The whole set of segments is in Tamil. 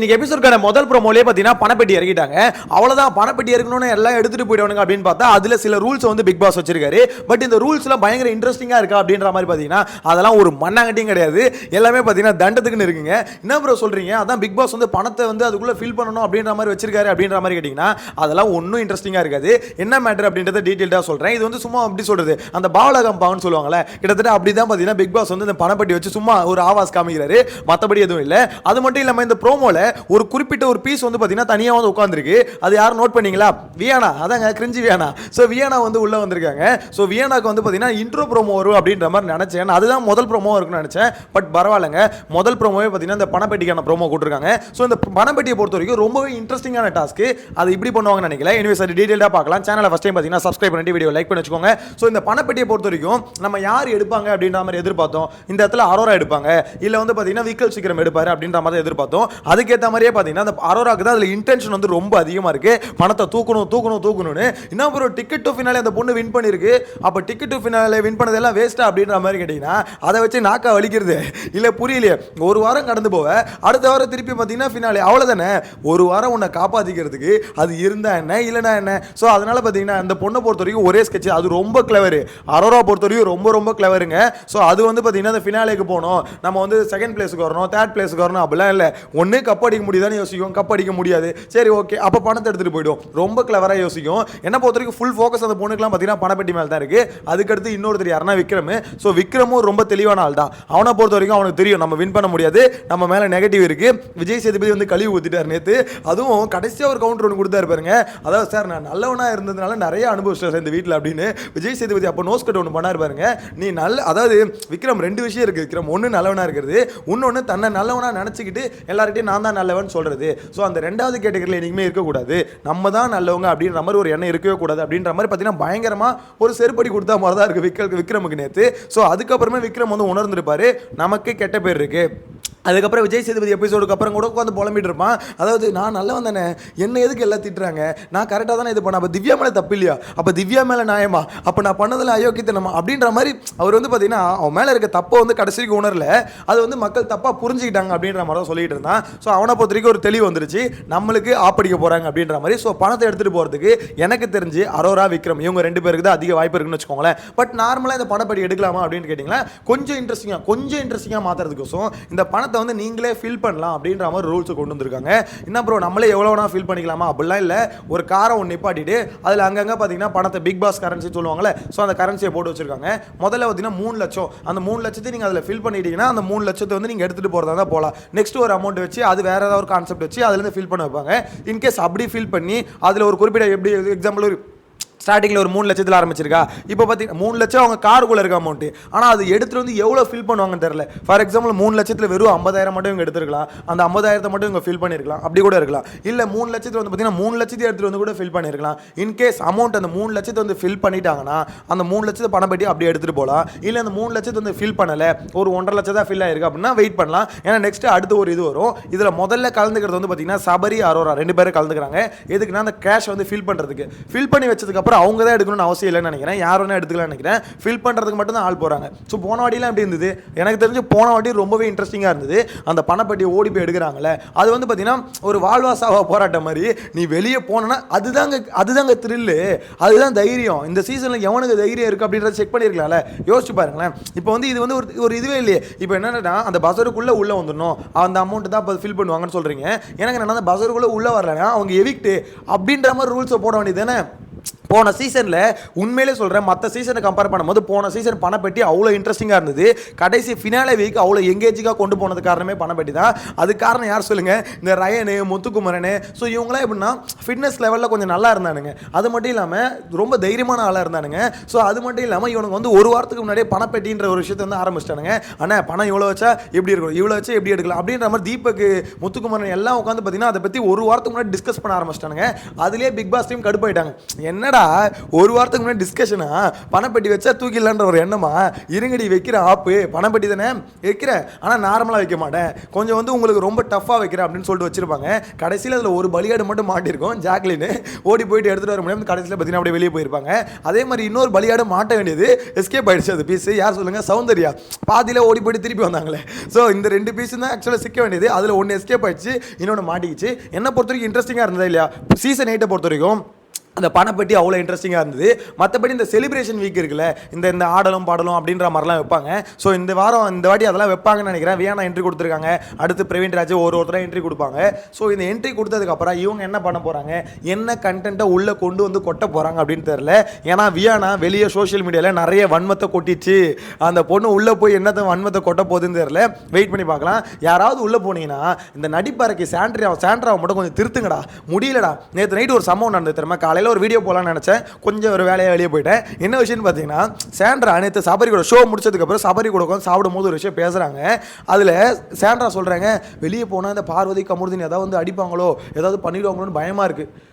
இன்னைக்கு எபிசோட்கான முதல் ப்ரோமோலயே பாத்தீங்கன்னா பணப்பெட்டி இறக்கிட்டாங்க. அவ்வளவுதான், பணப்பெட்டி இறக்கணும்னு எல்லாம் எடுத்துட்டு போயிடுவானுங்க அப்படின்னு பார்த்தா அதுல சில ரூல்ஸ் வந்து பிக் பாஸ் வச்சிருக்காரு. பட் இந்த ரூல்ஸ் எல்லாம் பயங்கர இன்ட்ரெஸ்டிங்கா இருக்கா அப்படின்ற மாதிரி பாத்தீங்கன்னா அதெல்லாம் ஒரு மண்ணாங்கட்டியும் கிடையாது. எல்லாமே பாத்தீங்கன்னா தண்டத்துக்குன்னு இருக்குங்க. என்ன ப்ரோ சொல்றீங்க? அதான் பிக் பாஸ் வந்து பணத்தை வந்து அதுக்குள்ள ஃபில் பண்ணணும் அப்படின்ற மாதிரி வச்சிருக்காரு அப்படின்ற மாதிரி கேட்டீங்கன்னா அதெல்லாம் ஒன்றும் இன்ட்ரெஸ்டிங்கா இருக்காது. என்ன மேட்டர் அப்படின்றத டீட்டெயில்டா சொல்றேன். இது வந்து சும்மா அப்படி சொல்றது அந்த பாவலகம் பாவன்னு சொல்லுவாங்கல்ல, கிட்டத்தட்ட அப்படிதான் பாத்தீங்கன்னா பிக் பாஸ் வந்து இந்த பணப்பெட்டி வச்சு சும்மா ஒரு ஆவாஸ் காமிக்கிறாரு, மற்றபடி எதுவும் இல்லை. அது மட்டும் இல்லாம இந்த ப்ரோமோல ஒரு குறிப்பிட்ட ஒரு பீஸ் வந்து பாத்தீங்கன்னா தனியா வந்து உட்கார்ந்திருக்கு. அது யாரும் நோட் பண்ணீங்களா? வியானா, அதாங்க கிரிஞ்சி வியானா. சோ வியானா வந்து உள்ள வந்திருக்காங்க. சோ வியானாக்கு வந்து பாத்தீங்கன்னா இன்ட்ரோ ப்ரோமோ வரும் அப்படின்ற மாதிரி நினைச்சேன். அதுதான் முதல் ப்ரோமோ இருக்குன்னு நினைச்சேன். பட் பரவாயில்லைங்க, முதல் ப்ரோமோவே பாத்தீங்கன்னா இந்த பணப்பெட்டிக்கான ப்ரோமோ கொடுத்துருக்காங்க. சோ இந்த பணப்பெட்டியை பொறுத்த வரைக்கும் ரொம்பவே இன்ட்ரெஸ்டிங்கான டாஸ்க். அது இப்படி பண்ணுவாங்கன்னு நினைக்கல. எனிவேஸ் அது டீடைலா பார்க்கலாம். சேனலை ஃபர்ஸ்ட் டைம் பாத்தீங்கன்னா சப்ஸ்கிரைப் பண்ணிட்டு வீடியோ லைக் பண்ணி வச்சுக்கோங்க. சோ இந்த பணப்பெட்டியை பொறுத்த வரைக்கும் நம்ம யார் எடுப்பாங்க அப்படின்ற மாதிரி எதிர்பார்த்தோம். இந்த இடத்துல அரோரா எடுப்பாங்க, இல்ல வந்து பாத்தீங்கன்னா விக்கல் சீக்கிரம் எடுப்பாரு அப்படின்ற மாதிரி எதிர்பார்த்தோம். அதுக்கேற்ற மாதிரியே பாத்தீங்கன்னா அந்த அரோராக்கு தான் அதுல இன்டென்ஷன் வந்து ரொம்ப அதிகமா இருக்கு. பணத்தை தூக்கணும்னு. இன்னும் ஒரு டிக்கெட் டு ஃபினாலே அந்த பொண்ணு வின் பண்ணிருக்கு. அப்ப டிக்கெட் டு ஃபினாலே வின் பண்ணதெல்லாம் வேஸ்டா அப்படின்ற மாதிரி கேட்டீங்கன்னா அதை வச்சு நாக்கா வலிக்கிறது இல்ல, புரியலையே. ஒரு வாரம் கடந்து போவ, அடுத்த வாரம் திருப்பி பாத்தீங்கன்னா ஃபினாலே. அவ்வளவுதானே, ஒரு வாரம் உன்னை காப்பாத்திக்கிறதுக்கு அது இருந்தா என்ன இல்லனா என்ன. சோ அதனால பாத்தீங்கன்னா அந்த பொண்ணை பொறுத்த வரைக்கும் ஒரே ஸ்கெட்ச், அது ரொம்ப கிளவர். அரோரா பொறுத்த வரைக்கும் ரொம்ப ரொம்ப கிளவருங்க. சோ அது வந்து பாத்தீங்கன்னா அந்த ஃபினாலேக்கு போகணும், நம்ம வந்து செகண்ட் பிளேஸ்க்கு வரணும், தேர்ட் பிளேஸ்க்கு வரணும் அப்படிலாம் இல்ல. ஒண்ணு கப் அடிக்க முடியுதான்னு யோசிக்கும், கப் அடிக்க முடியாது, சரி ஓகே அப்ப பணத்தை எடுத்துட்டு போய்டும். ரொம்ப கிளவரா யோசிக்கும். என்ன பொறுத்த வரைக்கும் ஃபுல் ஃபோக்கஸ் அந்த பொண்ணுக்குலாம் பாத்தீங்கன்னா பணப்பெட்டி மேல தான் இருக்கு. அதுக்கு அடுத்து இன்னொருத்தர் யாருன்னா விக்ரம். சோ விக்ரமும் ரொம்ப தெளிவான ஆள் தான். அவனை பொறுத்த வரைக்கும் அவனுக்கு தெரியும் நம்ம வின் பண்ண முடியாது, நம்ம மேல நெகட்டிவ் இருக்கு. விஜய் சேதுபதி வந்து கழுவி ஊத்திட்டார் நேத்து. அதுவும் கடைசியா ஒரு கவுண்டர் ஒன்று கொடுத்தாரு பாருங்க. அதாவது சார் நான் நல்லவனா இருந்ததுனால நிறைய அனுபவிச்சேன் இந்த வீட்டில் அப்படின்னு விஜய் சேதுபதி அப்போ நோஸ் கட் ஒன்று பண்ணாரு பாருங்க. நீ நல்ல, அதாவது விக்ரம் ரெண்டு விஷயம் இருக்கு. விக்ரம் ஒன்று நல்லவனா இருக்கிறது, இன்னொன்று தன்னை நல்லவனா நினைச்சுக்கிட்டு எல்லார்கிட்டையும் நான் தான் நல்லவன் சொல்றது. ஸோ அந்த ரெண்டாவது கேட்டகரியில் என்னைக்குமே இருக்கக்கூடாது. நம்ம தான் நல்லவங்க அப்படின்ற மாதிரி ஒரு எண்ணம் இருக்கவே கூடாது அப்படின்ற மாதிரி பார்த்தீங்கன்னா பயங்கரமா ஒரு செருப்படி கொடுத்தா மாதிரி தான் இருக்கு விக்ரமுக்கு நேத்து. ஸோ அதுக்கப்புறமே விக்ரம் வந்து உணர்ந்திருப்பாரு நமக்கு கெட்ட பேர் இருக்கு. அதுக்கப்புறம் விஜய் சேதுபதி எபிசோடுக்கு அப்புறம் கூட உட்காந்து புலம்பிட்டு இருப்பான். அதாவது நான் நல்லவன் தானே, என்ன எதுக்கு எல்லாம் திட்டுறாங்க, நான் கரெக்டாக தானே இது பண்ண, அப்போ திவ்யா மேலே தப்பு இல்லையா, அப்போ திவ்யா மேலே நியாயமா, அப்போ நான் பண்ணதில் அயோக்கியத்தனமா அப்படின்ற மாதிரி அவர் வந்து பார்த்தீங்கன்னா அவன் மேலே இருக்க தப்பை வந்து கடைசிக்கு உணரல. அது வந்து மக்கள் தப்பாக புரிஞ்சுக்கிட்டாங்க அப்படின்ற மாதிரி தான் சொல்லிட்டு இருந்தான். ஸோ அவனை பொறுத்த வரைக்கும் ஒரு தெளிவு வந்துருச்சு, நம்மளுக்கு ஆப்படிக்க போகிறாங்க அப்படின்ற மாதிரி. ஸோ பணத்தை எடுத்துகிட்டு போகிறதுக்கு எனக்கு தெரிஞ்சு அரோரா விக்ரம் இவங்க ரெண்டு பேருக்கு தான் அதிக வாய்ப்பு இருக்குன்னு வச்சுக்கோங்களேன். பட் நார்மலாக இந்த பணப்படி எடுக்கலாமா அப்படின்னு கேட்டிங்களா, கொஞ்சம் இன்ட்ரெஸ்டிங்காக மாற்றுறதுக்கோசம் இந்த பணத்தை வந்து நீங்களே ஃபில் பண்ணலாம் அப்படின்ற மாதிரி ரூல்ஸ் கொண்டு வந்திருக்காங்க. என்ன ப்ரோ நம்மளே எவ்வளோ வேணா ஃபில் பண்ணிக்கலாமா அப்படிலாம் இல்லை. ஒரு காரை ஒன்று நிப்பாட்டிட்டு அதில் அங்கங்கே பார்த்தீங்கன்னா பணத்தை பிக் பாஸ் கரன்சி சொல்லுவாங்கல்ல, ஸோ அந்த கரன்சியை போட்டு வச்சிருக்காங்க. முதல்ல பார்த்தீங்கன்னா 3 லட்சம், அந்த 3 லட்சத்தை நீங்கள் அதில் ஃபில் பண்ணிட்டீங்கன்னா அந்த 3 லட்சத்தை வந்து நீங்கள் எடுத்துகிட்டு போகிறதா தான் போகலாம். நெக்ஸ்ட் ஒரு அமௌண்ட் வச்சு அது வேற ஏதாவது ஒரு கான்செப்ட் வச்சு அதுலேருந்து ஃபில் பண்ண வைப்பாங்க. இன்கேஸ் அப்படி ஃபில் பண்ணி அதில் ஒரு குறிப்பிட்ட எப்படி எக்ஸாம்பிள் ஒரு ஸ்டார்டிங்கில் ஒரு 3 லட்சத்தில் ஆரம்பிச்சிருக்கா, இப்போ பார்த்தீங்கன்னா 3 லட்சம் அவங்க காருக்குள்ளே இருக்க அமௌண்ட்டு. ஆனால் அது எடுத்துகிட்டு வந்து எவ்வளோ ஃபில் பண்ணுவாங்கன்னு தெரியல. ஃபார் எக்ஸாம்பிள் 3 லட்சத்தில் வெறும் 50,000 மட்டும் இவங்க எடுத்துருக்கலாம், அந்த 50,000 மட்டும் இவங்க ஃபில் பண்ணியிருக்கலாம், அப்படி கூட இருக்கலாம். இல்லை 3 லட்சத்தில் வந்து பார்த்தீங்கன்னா 3 லட்சத்தை எடுத்துகிட்டு வந்து கூட ஃபில் பண்ணியிருக்கலாம். இன்கேஸ் அமௌண்ட் அந்த 3 லட்சத்தை வந்து ஃபில் பண்ணிட்டாங்கன்னா அந்த 3 லட்சத்தை பணம் பட்டி அப்படியே எடுத்துகிட்டு போகலாம். இல்லை அந்த 3 லட்சத்தை வந்து ஃபில் பண்ணலை, ஒரு 1.5 லட்சம் தான் ஃபில் ஆயிருக்கு அப்படின்னா வெயிட் பண்ணலாம். ஏன்னா நெக்ஸ்ட் அடுத்து ஒரு இது வரும். இதில் முதல்ல கலந்துக்கிறது வந்து பார்த்தீங்கன்னா சபரி அரோரா 2 பேரும் கலந்துக்கிறாங்க. எதுக்குன்னா அந்த கேஷ் வந்து ஃபில் பண்ணுறதுக்கு. ஃபில் பண்ணி வச்சதுக்கப்புறம் அவங்க தான் எடுக்கணும்னு அவசியம் இல்லைன்னு நினைக்கிறேன், யாரும் எடுத்துக்கலாம் நினைக்கிறேன். ஃபில் பண்றதுக்கு மட்டும் தான் ஆள் போறாங்க. ஸோ போன வாட்டிலாம் எப்படி இருந்தது எனக்கு தெரிஞ்சு, போன வாட்டி ரொம்பவே இன்ட்ரெஸ்டிங்காக இருந்தது. அந்த பணப்பட்டியை ஓடி போய் எடுக்கிறாங்கல்ல, அது வந்து பார்த்தீங்கன்னா ஒரு வாழ்வாசாவா போராட்டம் மாதிரி. நீ வெளியே போனா அதுதாங்க த்ரில்லு, அதுதான் தைரியம். இந்த சீசனில் எவனுக்கு தைரியம் இருக்குது அப்படின்றத செக் பண்ணியிருக்கலாம்ல, யோசிச்சு பாருங்களேன். இப்போ வந்து இது வந்து ஒரு இதுவே இல்லையே. இப்போ என்னன்னா அந்த பசருக்குள்ளே உள்ளே வந்துடணும், அந்த அமௌண்ட் தான் இப்போ ஃபில் பண்ணுவாங்கன்னு சொல்கிறீங்க. எனக்கு என்னன்னா அந்த பசருக்குள்ளே உள்ளே வரலன்னா அவங்க எவிக்ட் அப்படின்ற மாதிரி ரூல்ஸை போட வேண்டியது தானே. போன சீசனில் உண்மையிலே சொல்கிறேன், மற்ற சீசனை கம்பேர் பண்ணும்போது போன சீசன் பணப்பெட்டி அவ்வளோ இன்ட்ரெஸ்டிங்காக இருந்தது. கடைசி ஃபினாலே வீக் அவ்வளோ எங்கேஜிங்காக கொண்டு போனது காரணமே பணப்பெட்டி தான். அது காரணம் யார் சொல்லுங்கள், இந்த ரயனு முத்துக்குமரனு. ஸோ இவங்களாம் எப்படின்னா ஃபிட்னஸ் லெவலில் கொஞ்சம் நல்லா இருந்தானுங்க. அது மட்டும் இல்லாமல் ரொம்ப தைரியமான ஆளாக இருந்தானுங்க. ஸோ அது மட்டும் இல்லாமல் இவனுக்கு வந்து ஒரு வாரத்துக்கு முன்னாடியே பணப்பெட்டின்ற ஒரு விஷயத்தை வந்து ஆரம்பிச்சிட்டானுங்க. ஆனால் பணம் இவ்வளோ வச்சா எப்படி இருக்கும், இவ்வளோ வச்சா எப்படி எடுக்கலாம் அப்படின்ற மாதிரி தீபக் முத்துக்குமரன் எல்லாம் உட்காந்து பார்த்தீங்கன்னா அதை பற்றி ஒரு வாரத்துக்கு முன்னாடி டிஸ்கஸ் பண்ண ஆரம்பிச்சிட்டானுங்க. அதுலேயே பிக் பாஸ் டீம் கடுப்பாயிட்டாங்க. என்னடா என்னடா ஒரு வாரத்துக்கு முன்னாடி டிஸ்கஷனா பணப்பெட்டி வச்சா தூக்கிடலான்ற ஒரு எண்ணமா, இருங்கடி வைக்கிற ஆப்பு பணப்பெட்டி தானே வைக்கிறேன், ஆனால் நார்மலாக வைக்க மாட்டேன், கொஞ்சம் வந்து உங்களுக்கு ரொம்ப டஃப்பாக வைக்கிறேன் அப்படின்னு சொல்லிட்டு வச்சிருப்பாங்க. கடைசியில் அதில் ஒரு பலியாடு மட்டும் மாட்டிருக்கும், ஜாக்லின் ஓடி போயிட்டு எடுத்துகிட்டு வர முடியாது, கடைசியில் பார்த்தீங்கன்னா அப்படியே வெளியே போயிருப்பாங்க. அதே மாதிரி இன்னொரு பலியாடு மாட்ட வேண்டியது எஸ்கேப் ஆயிடுச்சு. அது பீஸ் யார் சொல்லுங்கள், சௌந்தர்யா பாதியில் ஓடி போயிட்டு திருப்பி வந்தாங்களே. ஸோ இந்த 2 பீஸ் தான் ஆக்சுவலாக சிக்க வேண்டியது, அதில் ஒன்று எஸ்கேப் ஆயிடுச்சு, இன்னொன்று மாட்டிக்கிச்சு. என்னை பொறுத்த வரைக்கும் இன்ட்ரெஸ்டிங்காக இருந்ததா இல்லையா சீசன் 8 பொறுத்த வரைக்கும் அந்த பணப்பெட்டி அவ்வளோ இன்ட்ரெஸ்டிங்காக இருந்தது. மற்றபடி இந்த செலிப்ரேஷன் வீக் இருக்குல்ல, இந்த ஆடலும் பாடலும் அப்படின்ற மாதிரிலாம் வைப்பாங்க. ஸோ இந்த வாட்டி அதெல்லாம் வைப்பாங்கன்னு நினைக்கிறேன். வியானா என்ட்ரி கொடுத்துருக்காங்க, அடுத்து பிரவீன் ராஜ் ஒருத்தராக என்ட்ரி கொடுப்பாங்க. ஸோ இந்த என்ட்ரி கொடுத்ததுக்கப்புறம் இவங்க என்ன பண்ண போகிறாங்க, என்ன கண்டென்ட்டை உள்ளே கொண்டு வந்து கொட்ட போகிறாங்க அப்படின்னு தெரில. ஏன்னா வியானா வெளியே சோஷியல் மீடியாவில் நிறைய வன்மத்தை கொட்டிச்சு, அந்த பொண்ணு உள்ளே போய் என்னத்தை வன்மத்தை கொட்ட போகுதுன்னு தெரில, வெயிட் பண்ணி பார்க்கலாம். யாராவது உள்ளே போனீங்கன்னா இந்த நடிப்பறைக்கு சாண்ட்ராவை மட்டும் கொஞ்சம் திருத்துங்கடா, முடியலடா. நேற்று நைட்டு ஒரு சம்பவம் நடந்தது தெரியுமா, காலையில் ஒரு வீடியோ போலான்னு நினைச்சேன், கொஞ்சம் ஒரு வேலையை வெளியே போயிட்டேன். என்ன விஷயம்னு பார்த்தீங்கன்னா, சாண்ட்ரா நேற்று சபரி கூட ஷோ முடிச்சதுக்கப்புறம் சபரி கூட உட்காந்து சாப்பிடும் போது ஒரு விஷயம் பேசுகிறாங்க. அதில் சாண்ட்ரா சொல்கிறாங்க, வெளியே போனால் இந்த பார்வதி கமருதீன் ஏதாவது வந்து அடிப்பாங்களோ ஏதாவது பண்ணிடுவாங்களோன்னு பயமாக இருக்குது.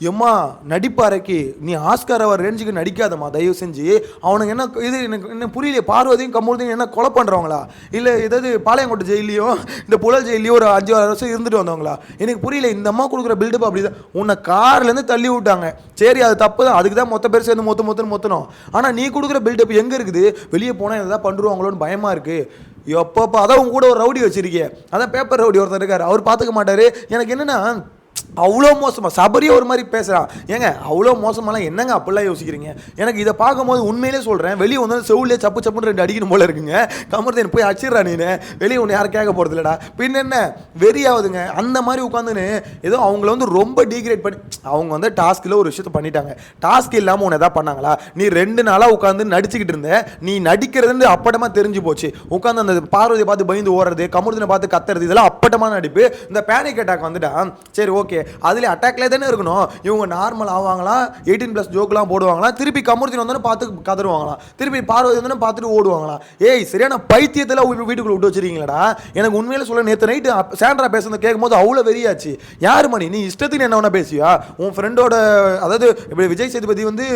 எம்மா நடிப்பாரைக்கு நீ ஆஸ்கார் அவர் ரேஞ்சுக்கு நடிக்காதம்மா தயவு செஞ்சு. அவனுக்கு என்ன இது என்ன புரியல, பார்வதியும் கமருதீன் என்ன கொலை பண்ணுறவங்களா, இல்லை ஏதாவது பாளையங்கோட்டை ஜெயிலையோ இந்த புழல் ஜெயிலையோ ஒரு 5-6 வருஷம் இருந்துட்டு வந்தவங்களா, எனக்கு புரியல. இந்த அம்மா கொடுக்குற பில்டப் அப்படி தான். உன்னை கார்லேருந்து தள்ளி விட்டாங்க, சரி அது தப்பு தான், அதுக்கு தான் மொத்த பேர் சேர்ந்து மொத்தணும். ஆனால் நீ கொடுக்குற பில்டப் எங்கே இருக்குது, வெளியே போனால் எதாவது பண்ணுவாங்களோன்னு பயமாக இருக்குது. எப்பப்போ அதான் உங்க கூட ஒரு ரவுடி வச்சிருக்கேன், அதான் பேப்பர் ரவுடி ஒருத்தர் இருக்கார், அவர் பார்த்துக்க மாட்டார். எனக்கு என்னென்னா அவ்வளோ மோசமாக சபரியே ஒரு மாதிரி பேசுகிறான். ஏங்க அவ்வளோ மோசமாலாம் என்னங்க அப்படிலாம் யோசிக்கிறீங்க? எனக்கு இதை பார்க்கும்போது உண்மையிலே சொல்கிறேன், வெளியே வந்து செவுலே சப்புன்னு 2 அடிக்கணும் போல இருக்குங்க. கமருதீன் போய் அடிச்சிடறா நீ, வெளியே ஒன்று யாரும் கேட்க போகிறது இல்லைடா, பின் என்ன வெறியாகுதுங்க. அந்த மாதிரி உட்காந்துன்னு ஏதோ அவங்கள வந்து ரொம்ப டீக்ரேட் பண்ணி, அவங்க வந்து டாஸ்கில் ஒரு விஷயத்தை பண்ணிட்டாங்க, டாஸ்க் இல்லாமல் ஒன்று எதாவது பண்ணாங்களா? நீ 2 நாளாக உட்காந்து நடிச்சுக்கிட்டு இருந்த, நீ நடிக்கிறதுன்னு அப்பட்டமாக தெரிஞ்சு போச்சு. உட்காந்து அந்த பார்வதியை பார்த்து பயந்து ஓடுறது, கமருதீனை பார்த்து கத்துறது, இதெல்லாம் அப்பட்டமான நடிப்பு. இந்த பேனிக் அட்டாக் வந்துட்டான், சரி ஓகே அதில் அட்டாக்லேயே தானே இருக்கணும். இவங்க நார்மல் ஆவாங்களா, 18+ ஜோக்கெலாம் போடுவாங்களா, திருப்பி கமருதீன் வந்தோன்னு பார்த்து கதறுவாங்களாம், திருப்பி பார்வதி வந்தோன்னு பார்த்துட்டு ஓடுவாங்களா? ஏய் சரியான பைத்தியத்தில் வீட்டுக்குள்ள விட்டு வச்சிருக்கீங்களா? எனக்கு உண்மையில சொல்ல, நேற்று நைட்டு சாண்ட்ரா பேசுறது கேட்கும்போது அவ்வளோ வெறியாச்சு. யார் மணி நீ இஷ்டத்துக்கு என்ன வேணா பேசியா? உன் ஃப்ரெண்டோட, அதாவது இப்படி விஜய் சேதுபதி வந்து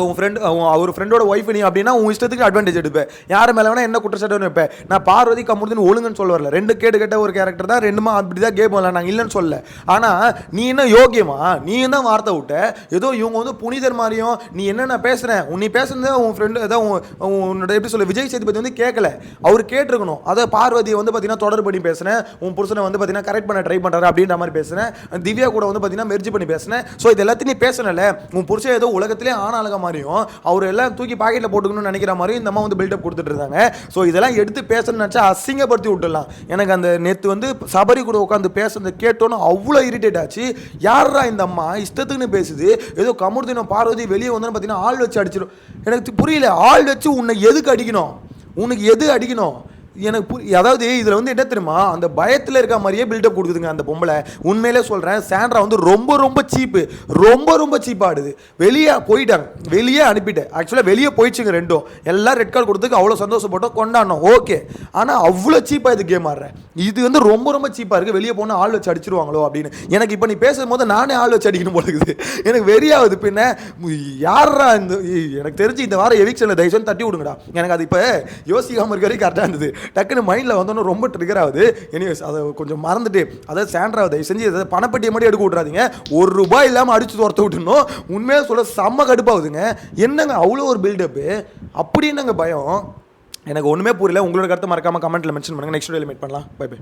உன் ஃப்ரெண்ட் அவர் ஃப்ரெண்டோட ஒய்ஃப் நீ அப்படின்னா உன் இஷ்டத்துக்கு அட்வான்டேஜ் எடுப்பேன், யார் மேலே வேணா என்ன குற்றச்சாட்டுன்னு வைப்பேன். நான் பார்வதி கமருதீன் ஒழுங்குன்னு சொல்ல வரல, 2 கேட்ட ஒரு கேரக்டர் தான், 2மா அப்படி தான் கேம் வரல, நாங்கள் இல்லைன்னு சொல்ல. ஆனால் நீ என்ன யோகியமா, நீ என்ன வார்த்தை விட்ட, ஏதோ இவங்க வந்து புனிதர் மாதிரியும் நீ என்னென்ன பேசுகிறேன், நீ பேசுனது உன் ஃப்ரெண்டு ஏதாவது உன்னோட எப்படி சொல்ல, விஜய் சேதுபதி வந்து கேட்கல, அவர் கேட்டிருக்கணும். அதை பார்வதியை வந்து பார்த்தீங்கன்னா தொடர்பு பண்ணி பேசுனேன், உன் புருஷனை வந்து பார்த்தீங்கன்னா கரெக்ட் பண்ண ட்ரை பண்ணுறாரு அப்படின்ற மாதிரி பேசுனேன், திவ்யா கூட வந்து பார்த்தீங்கன்னா மெர்ஜி பண்ணி பேசுனேன். ஸோ இது எல்லாத்தையும் நீ பேசணும்ல, உன் புருஷன் ஏதோ உலகத்திலே ஆனாலக மாதிரியும் அவர் எல்லாம் தூக்கி பாக்கெட்டில் போட்டுக்கணும்னு நினைக்கிற மாதிரி இந்த அம்மா வந்து பில்டப் கொடுத்துட்டு இருந்தாங்க. ஸோ இதெல்லாம் எடுத்து பேசணும்னு நினச்சா அசிங்கப்படுத்தி விட்டுடலாம். எனக்கு அந்த நேற்று வந்து சபரி கூட உட்காந்து பேசுறதை கேட்டோன்னு அவ்வளோ இரிட்டேட் ஆச்சு. யாரா இந்த அம்மா இஷ்டத்துக்குன்னு பேசுது, ஏதோ கமருதீனும் பார்வதி வெளியே வந்தோன்னு பார்த்தீங்கன்னா ஆள் வச்சு அடிச்சிடும். எனக்கு புரியல, ஆள் வச்சு உன்னை எதுக்கு அடிக்கணும், உனக்கு எது அடிக்கணும் எனக்கு அதாவது இதில் வந்து என்ன தெரியுமா, அந்த பயத்தில் இருக்க மாதிரியே பில்டப் கொடுக்குதுங்க அந்த பொம்பளை. உண்மையிலே சொல்கிறேன், சாண்ட்ரா வந்து ரொம்ப சீப்பு, ரொம்ப சீப்பாடுது. வெளியே போயிட்டாங்க, வெளியே அனுப்பிட்டேன். ஆக்சுவலாக வெளியே போயிடுச்சுங்க ரெண்டும், எல்லாம் ரெட் கார்டு கொடுத்துக்கு அவ்வளோ சந்தோஷப்பட்டோம், கொண்டாடணும் ஓகே. ஆனால் அவ்வளோ சீப்பாக இது கேம் ஆடுறேன், இது வந்து ரொம்ப சீப்பாக இருக்குது. வெளியே போனால் ஆள் வச்சு அடிச்சிருவாங்களோ அப்படின்னு எனக்கு இப்போ நீ பேசும்போது நானே ஆள் வச்சு அடிக்கணும் போல இருக்குது. எனக்கு வெறியாகுது. பின்ன யாரா இந்த, எனக்கு தெரிஞ்சு இந்த வாரம் எவிக்ஷனில் தயவுசெய்து தட்டி விடுங்கடா. எனக்கு அது இப்போ யோசிக்காமல் இருக்க வரைக்கும் கரெக்டாக இருந்தது, டக்குன்னு மைண்டில் வந்தோன்னு ரொம்ப ட்ரிகர் ஆகுது. எனிவேஸ் அதை கொஞ்சம் மறந்துட்டு, அதாவது சாண்ட்ரா தயவு செஞ்சு அதை பணப்பட்டியை மட்டும் எடுக்க விட்றாதீங்க, ₹1 இல்லாமல் அடிச்சு துரத்த விட்டுணும். உண்மையாக சொல்ல செம்ம கடுப்பாகுதுங்க. என்னங்க அவ்வளோ ஒரு பில்டப்பு, அப்படி என்னங்க பயம், எனக்கு ஒன்றுமே புரியல. உங்களோட கருத்தை மறக்காமல் கமெண்ட்டில் மென்ஷன் பண்ணுங்கள். நெக்ஸ்ட் வீடியோவில் மீட் பண்ணலாம். Bye by.